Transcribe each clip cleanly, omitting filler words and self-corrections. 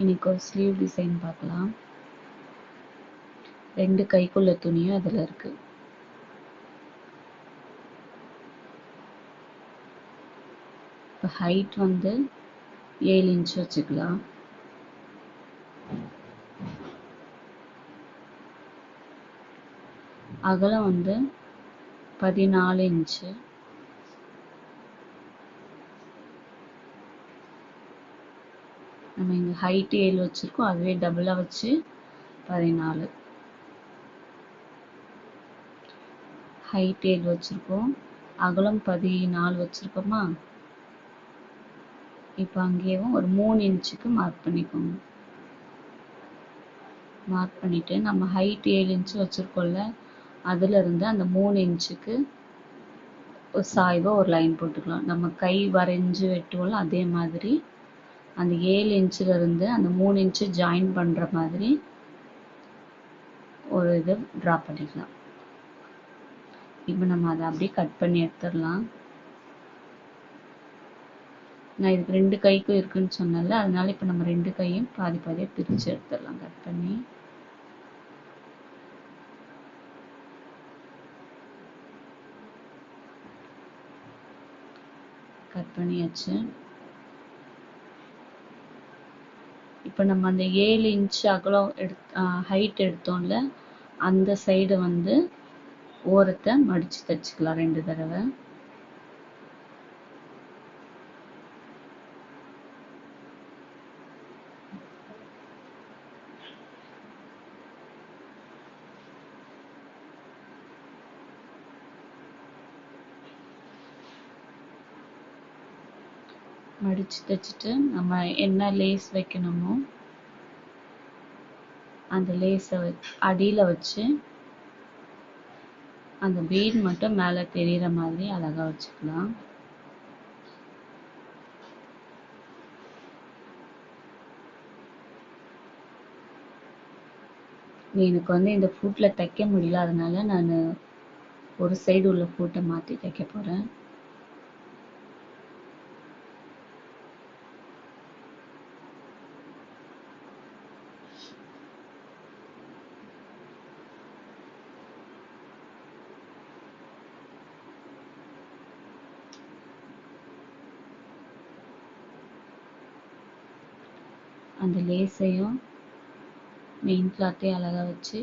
இன்னைக்கு ஒரு sleeve design பார்க்கலாம். 2 கைக்குள்ள துணியும் அதில் இருக்கு. இப்போ ஹைட் வந்து 7 இன்ச் வச்சுக்கலாம். அகலம் வந்து 14 இன்ச்சு. நம்ம இங்கே ஹைட்டு 7 வச்சுருக்கோம், அதுவே டபுளாக வச்சு 14. ஹைட் 7 வச்சுருக்கோம், அகலம் 14 வச்சுருக்கோமா. இப்போ அங்கேயும் ஒரு 3 இன்ச்சுக்கு மார்க் பண்ணிக்கோங்க. மார்க் பண்ணிவிட்டு நம்ம ஹைட் 7 இன்ச்சு வச்சுருக்கோம்ல, அதிலிருந்து அந்த 3 இன்ச்சுக்கு ஒரு சாய்வாக ஒரு லைன் போட்டுக்கலாம். நம்ம கை வரைஞ்சி வெட்டுவோம்ல, அதே மாதிரி அந்த 7 இன்ச்சிலிருந்து அந்த 3 இன்ச்சு ஜாயின் பண்ணுற மாதிரி ஒரு இது ட்ரா பண்ணிக்கலாம். இப்போ நம்ம அதை அப்படியே கட் பண்ணி எடுத்துடலாம். நான் இதுக்கு 2 கைக்கும் இருக்குன்னு சொன்னேன்ல, அதனால இப்போ நம்ம 2 கையும் பாதி பாதியாக பிரித்து எடுத்துடலாம். கட் பண்ணி கட் பண்ணியாச்சு. இப்போ நம்ம அந்த 7 இன்ச் அகலம் ஹைட் எடுத்தோம்ல, அந்த சைடு வந்து ஓரத்தை மடித்து தைச்சிக்கலாம் 2 தடவை. மடித்து தைச்சிட்டு நம்ம என்ன லேஸ் வைக்கணுமோ அந்த லேஸை அடியில் வச்சு அந்த பீட் மட்டும் மேலே தெரிகிற மாதிரி அழகாக வச்சுக்கலாம். எனக்கு வந்து இந்த ஃபுட்டில் தைக்க முடியல, அதனால நான் ஒரு சைடு உள்ள ஃபுட்டை மாற்றி தைக்க போகிறேன். அந்த லேஸையும் மெயின் கிளாத்தையும் அழகாக வச்சு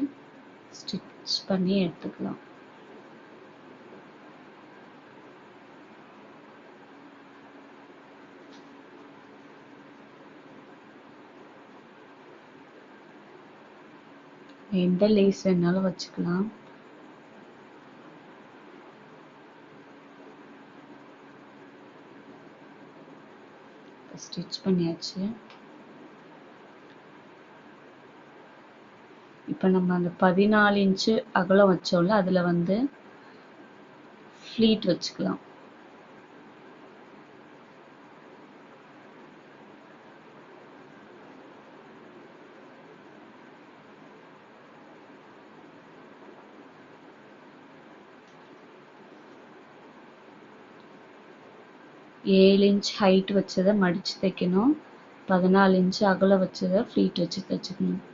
ஸ்டிச் பண்ணி எடுத்துக்கலாம். எந்த லேஸ் வேணாலும் வச்சுக்கலாம். ஸ்டிச் பண்ணியாச்சு. இப்போ நம்ம அந்த 14 இன்ச்சு அகலம் வச்சோம்ல, அதில் வந்து ஃப்ளீட் வச்சுக்கலாம். ஏழு இன்ச் ஹைட் வச்சதை மடித்து தைக்கணும், 14 இன்ச்சு அகலம் வச்சதை ஃப்ளீட் வச்சு தைச்சிக்கணும்.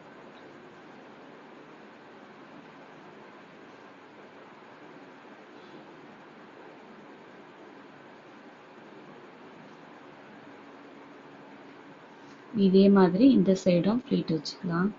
இதே மாதிரி இந்த சைடும் ஃப்ளீட் வச்சுக்கலாம்.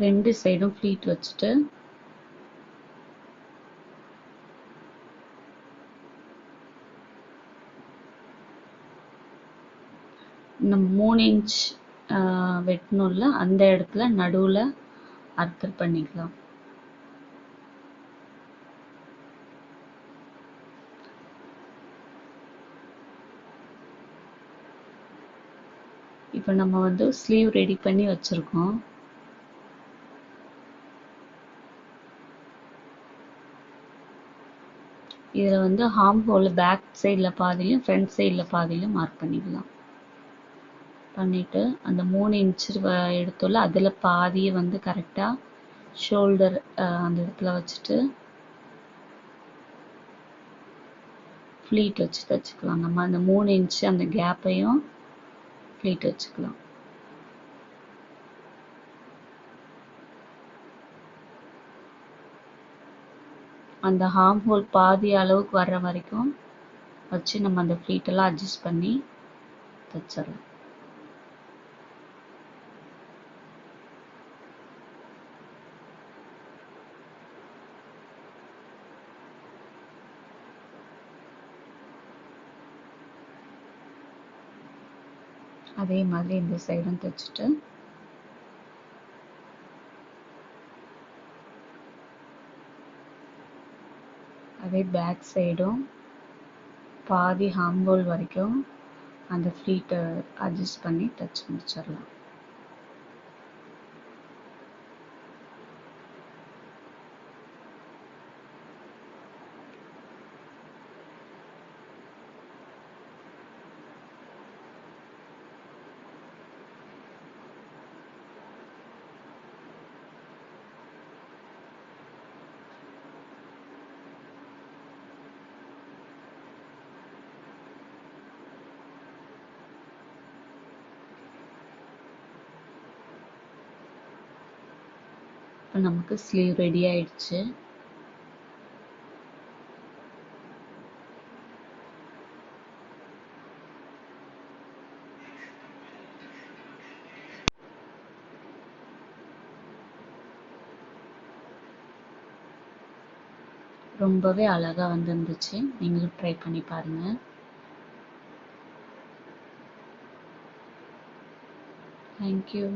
ரெண்டு சைடும் ஃப்ளீட் வச்சுட்டு நம்ம 3 இன்ச் வெட்டணும்ல, அந்த இடத்துல நடுவில் அர்த்தர் பண்ணிக்கலாம். இப்போ நம்ம வந்து ஸ்லீவ் ரெடி பண்ணி வச்சுருக்கோம். இதில் வந்து ஹார்ம் ஹோல் பேக் சைடில் பாதியிலும் ஃப்ரண்ட் சைடில் பாதியிலும் மார்க் பண்ணிக்கலாம். பண்ணிவிட்டு அந்த 3 இன்ச்சு எடுத்தோம்ல அதில் பாதியை வந்து கரெக்டாக ஷோல்டர் அந்த இடத்துல வச்சுட்டு ஃப்ளீட் வச்சு தைச்சிக்கலாம். நம்ம அந்த 3 இன்ச்சு அந்த கேப்பையும் ஃப்ளீட் வச்சுக்கலாம். அந்த ஹார்ம் ஹோல் பாதி அளவுக்கு வர்ற வரைக்கும் வச்சு நம்ம அந்த ஃப்ளீட்டெல்லாம் அட்ஜஸ்ட் பண்ணி தைச்சிடலாம். அதே மாதிரி இந்த சைடும் தைச்சிட்டு அதே பேக் சைடும் பாதி ஹார்ம் ஹோல் வரைக்கும் அந்த ஃப்ளீட்டை அட்ஜஸ்ட் பண்ணி தைச்சி முடிச்சிடலாம். இப்போ நமக்கு ஸ்லீவ் ரெடி ஆயிடுச்சு. ரொம்பவே அழகா வந்துருந்துச்சு. நீங்களும் ட்ரை பண்ணி பாருங்க. தேங்க்யூ.